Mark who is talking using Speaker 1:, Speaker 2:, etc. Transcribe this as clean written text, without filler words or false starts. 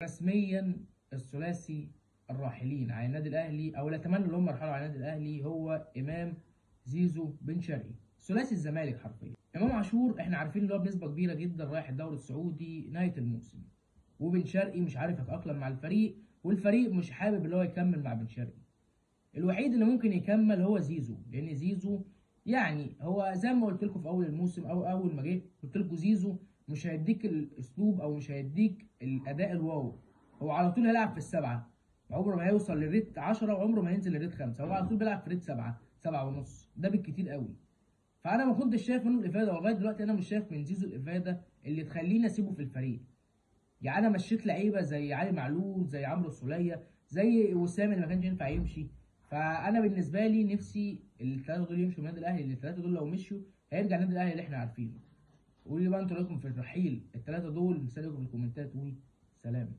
Speaker 1: رسميا الثلاثي الراحلين عن النادي الاهلي او اللي اتمنى ان هم يرحلوا عن النادي الاهلي هو امام، زيزو، بن شرقي. ثلاثي الزمالك حرفيا. امام عاشور احنا عارفين ان هو بنسبه كبيره جدا رايح الدوري السعودي نهايه الموسم، وبن شرقي مش عارف يتاقلم مع الفريق، والفريق مش حابب اللي هو يكمل مع بن شرقي. الوحيد اللي ممكن يكمل هو زيزو، لان زيزو يعني هو زي ما قلت لكم في اول الموسم او اول ما جه قلت لكم زيزو مش هيديك الاسلوب او مش هيديك الاداء الواو. هو على طول هيلعب في السبعه، عمره ما هيوصل للريت 10 وعمره ما هينزل للريت 5. هو على طول بيلعب في ريت 7، 7 ونص، ده بالكتير قوي. فانا ما كنتش شايف منه الافاده، ولغايه دلوقتي انا مش شايف من زيزو الافاده اللي تخليني اسيبه في الفريق. يعني انا مشيت لعيبه زي علي معلول، زي عمرو السوليه، زي وسام اللي ما كانش ينفع يمشي. فانا بالنسبه لي نفسي الثلاثه دول يمشوا من النادي الاهلي، لان الثلاثه دول لو مشوا هيرجع النادي الاهلي اللي احنا عارفينه. قولوا لي بقى انتوا رايكم في الرحيل الثلاثه دول، مثالكم في الكومنتات، وسلام.